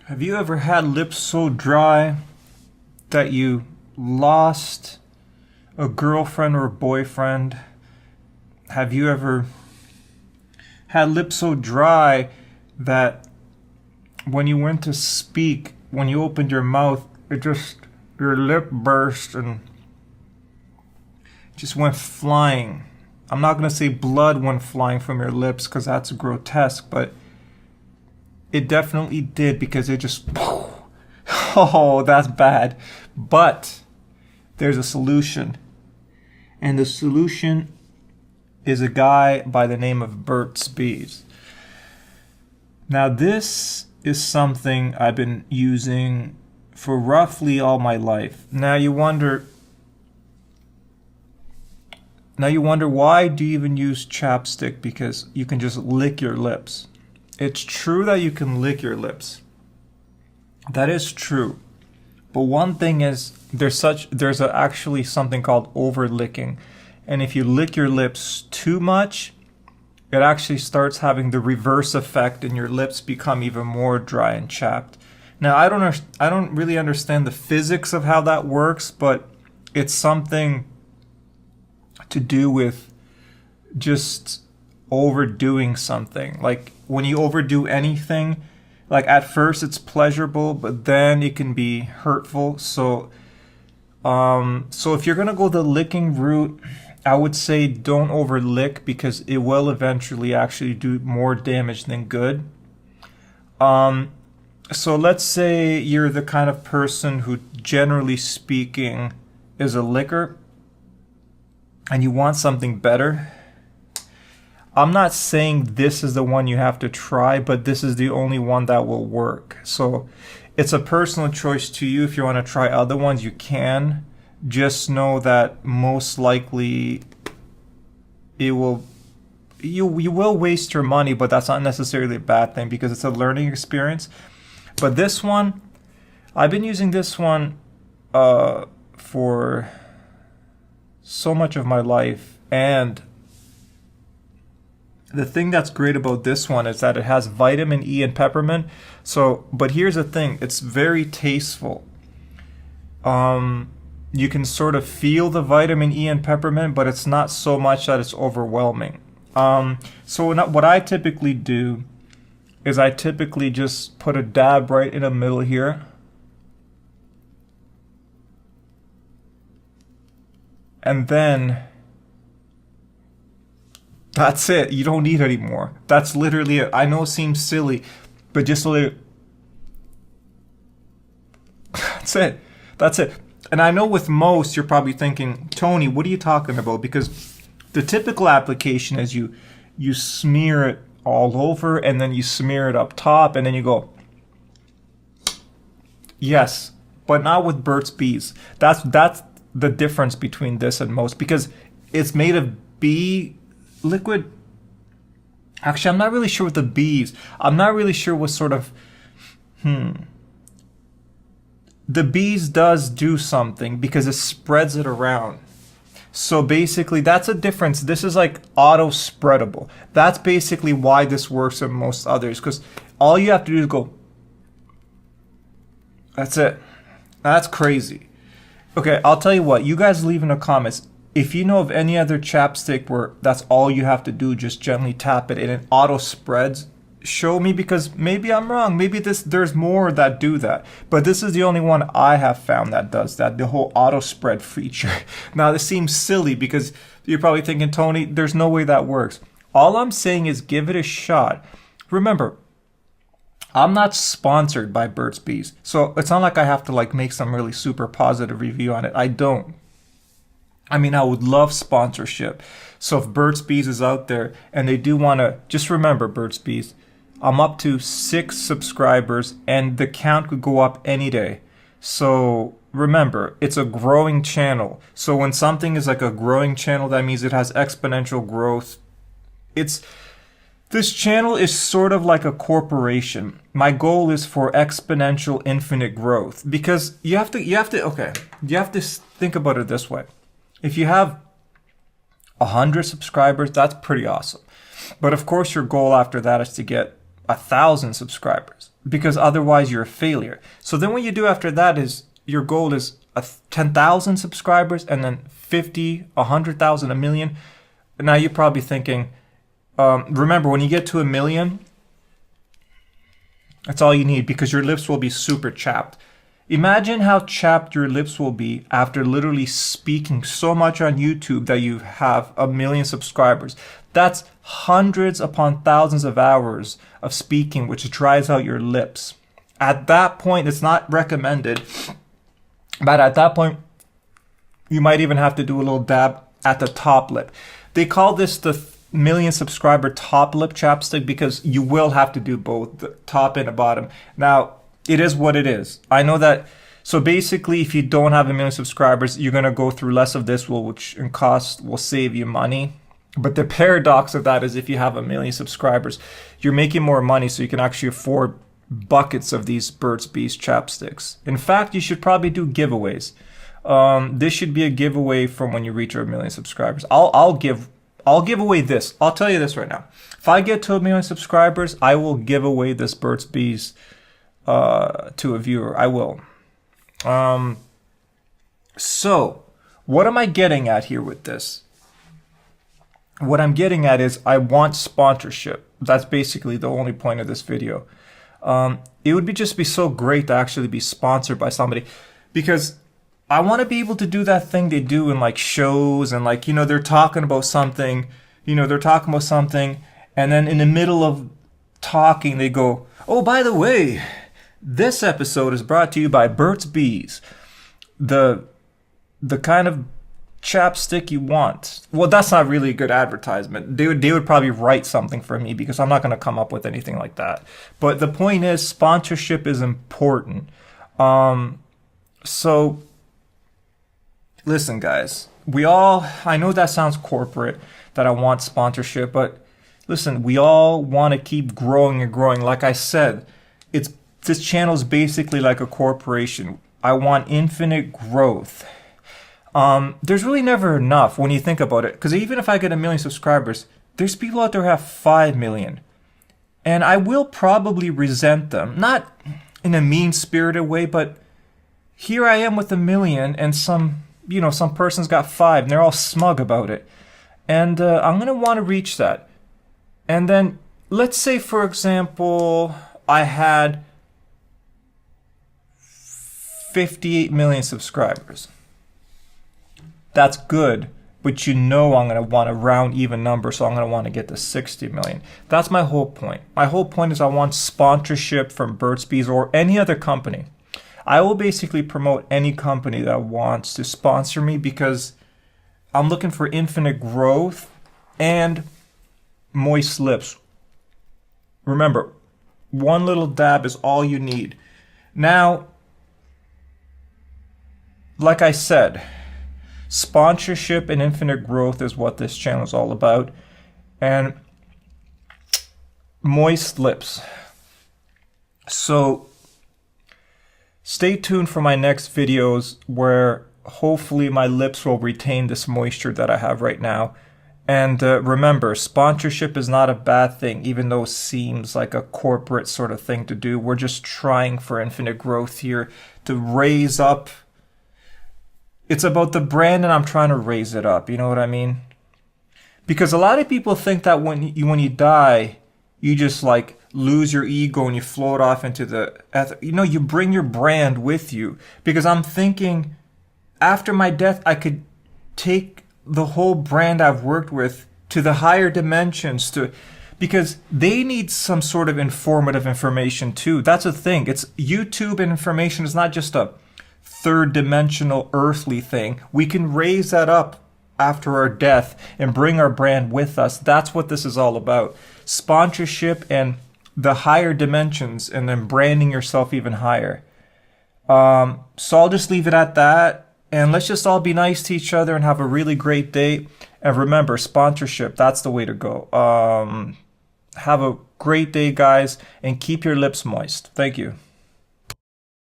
Have you ever had lips so dry that you lost a girlfriend or a boyfriend? Have you ever had lips so dry that when you went to speak, when you opened your mouth, your lip burst and just went flying? I'm not going to say blood went flying from your lips because that's grotesque, but it definitely did because it just, oh, that's bad. But there's a solution. And the solution is a guy by the name of Burt's Bees. Now, this is something I've been using for roughly all my life. Now you wonder why do you even use chapstick? Because you can just lick your lips. It's true that you can lick your lips. That is true. But one thing is there's actually something called over licking. And if you lick your lips too much, it actually starts having the reverse effect and your lips become even more dry and chapped. Now, I don't really understand the physics of how that works, but it's something to do with just overdoing something. Like when you overdo anything, like at first it's pleasurable, but then it can be hurtful. So if you're gonna go the licking route, I would say don't over lick because it will eventually actually do more damage than good. So let's say you're the kind of person who, generally speaking, is a licker and you want something better. I'm not saying this is the one you have to try, but this is the only one that will work. So it's a personal choice to you. If you want to try other ones, you can. Just know that most likely you will waste your money, but that's not necessarily a bad thing because it's a learning experience. But this one, I've been using this one for so much of my life, and the thing that's great about this one is that it has vitamin E and peppermint. So, but here's the thing, it's very tasteful. You can sort of feel the vitamin E and peppermint, but it's not so much that it's overwhelming. So what I typically do is I typically just put a dab right in the middle here. And then that's it. You don't need any more. That's literally it. I know it seems silly, but just that's it. That's it. And I know with most, you're probably thinking, Tony, what are you talking about? Because the typical application is you smear it all over and then you smear it up top and then you go, yes, but not with Burt's Bees. That's the difference between this and most, because it's made of bee liquid. Actually, I'm not really sure with the bees. I'm not really sure what sort of the bees does do something because it spreads it around. So basically that's a difference. This is like auto spreadable. That's basically why this works in most others, because all you have to do is go. That's it. That's crazy. Okay, I'll tell you what, you guys leave in the comments if you know of any other chapstick where that's all you have to do, just gently tap it and it auto spreads. Show me, because maybe I'm wrong. Maybe there's more that do that. But this is the only one I have found that does that, the whole auto spread feature. Now this seems silly because you're probably thinking, Tony, there's no way that works. All I'm saying is give it a shot. Remember, I'm not sponsored by Burt's Bees. So it's not like I have to like make some really super positive review on it. I don't. I mean, I would love sponsorship. So if Burt's Bees is out there and they do want to, just remember, Burt's Bees, I'm up to 6 subscribers and the count could go up any day. So remember, it's a growing channel. So when something is like a growing channel, that means it has exponential growth. This channel is sort of like a corporation. My goal is for exponential infinite growth, because you have to think about it this way. If you have 100 subscribers, that's pretty awesome. But of course, your goal after that is to get 1,000 subscribers, because otherwise you're a failure. So then what you do after that is your goal is 10,000 subscribers, and then 50, 100,000, a million. Now you're probably thinking, remember, when you get to 1 million, that's all you need, because your lips will be super chapped. Imagine how chapped your lips will be after literally speaking so much on YouTube that you have 1 million subscribers. That's hundreds upon thousands of hours of speaking, which dries out your lips. At that point, it's not recommended, but at that point, you might even have to do a little dab at the top lip. They call this the 1 million subscriber top lip chapstick because you will have to do both, the top and the bottom. Now, it is what it is. I know that. So basically, if you don't have 1 million subscribers, you're going to go through less of this, which in cost will save you money. But the paradox of that is if you have 1 million subscribers, you're making more money, so you can actually afford buckets of these Burt's Bees chapsticks. In fact, you should probably do giveaways. This should be a giveaway from when you reach 1 million subscribers. I'll give away this. I'll tell you this right now. If I get to 1 million subscribers, I will give away this Burt's Bees to a viewer. I will. So what am I getting at here with this? What I'm getting at is I want sponsorship. That's basically the only point of this video. It would just be so great to actually be sponsored by somebody, because I want to be able to do that thing they do in like shows, and like, you know, they're talking about something, and then in the middle of talking, they go, oh, by the way, this episode is brought to you by Burt's Bees, the kind of chapstick you want. Well, that's not really a good advertisement. They would probably write something for me, because I'm not going to come up with anything like that. But the point is, sponsorship is important. So listen, guys, I know that sounds corporate, that I want sponsorship, but listen, we all want to keep growing and growing. Like I said, this channel is basically like a corporation. I want infinite growth. There's really never enough when you think about it, because even if I get 1 million subscribers, there's people out there who have 5 million, and I will probably resent them, not in a mean-spirited way, but here I am with 1 million, and some person's got 5, and they're all smug about it, and I'm gonna want to reach that. And then let's say, for example, I had 58 million subscribers. That's good, but I'm going to want a round even number, so I'm going to want to get to 60 million. That's my whole point. My whole point is I want sponsorship from Burt's Bees or any other company. I will basically promote any company that wants to sponsor me, because I'm looking for infinite growth and moist lips. Remember, one little dab is all you need. Now, like I said, sponsorship and infinite growth is what this channel is all about. And moist lips. So stay tuned for my next videos, where hopefully my lips will retain this moisture that I have right now. And remember, sponsorship is not a bad thing, even though it seems like a corporate sort of thing to do. We're just trying for infinite growth here to raise up. It's about the brand, and I'm trying to raise it up. You know what I mean? Because a lot of people think that when you die, you just like lose your ego and you float off into the, you bring your brand with you. Because I'm thinking, after my death, I could take the whole brand I've worked with to the higher dimensions, because they need some sort of informative information too. That's the thing. It's YouTube, and information is not just a third dimensional earthly thing. We can raise that up after our death and bring our brand with us. That's what this is all about. Sponsorship and the higher dimensions, and then branding yourself even higher. So I'll just leave it at that. And let's just all be nice to each other and have a really great day. And remember, sponsorship, that's the way to go. Have a great day, guys, and keep your lips moist. Thank you.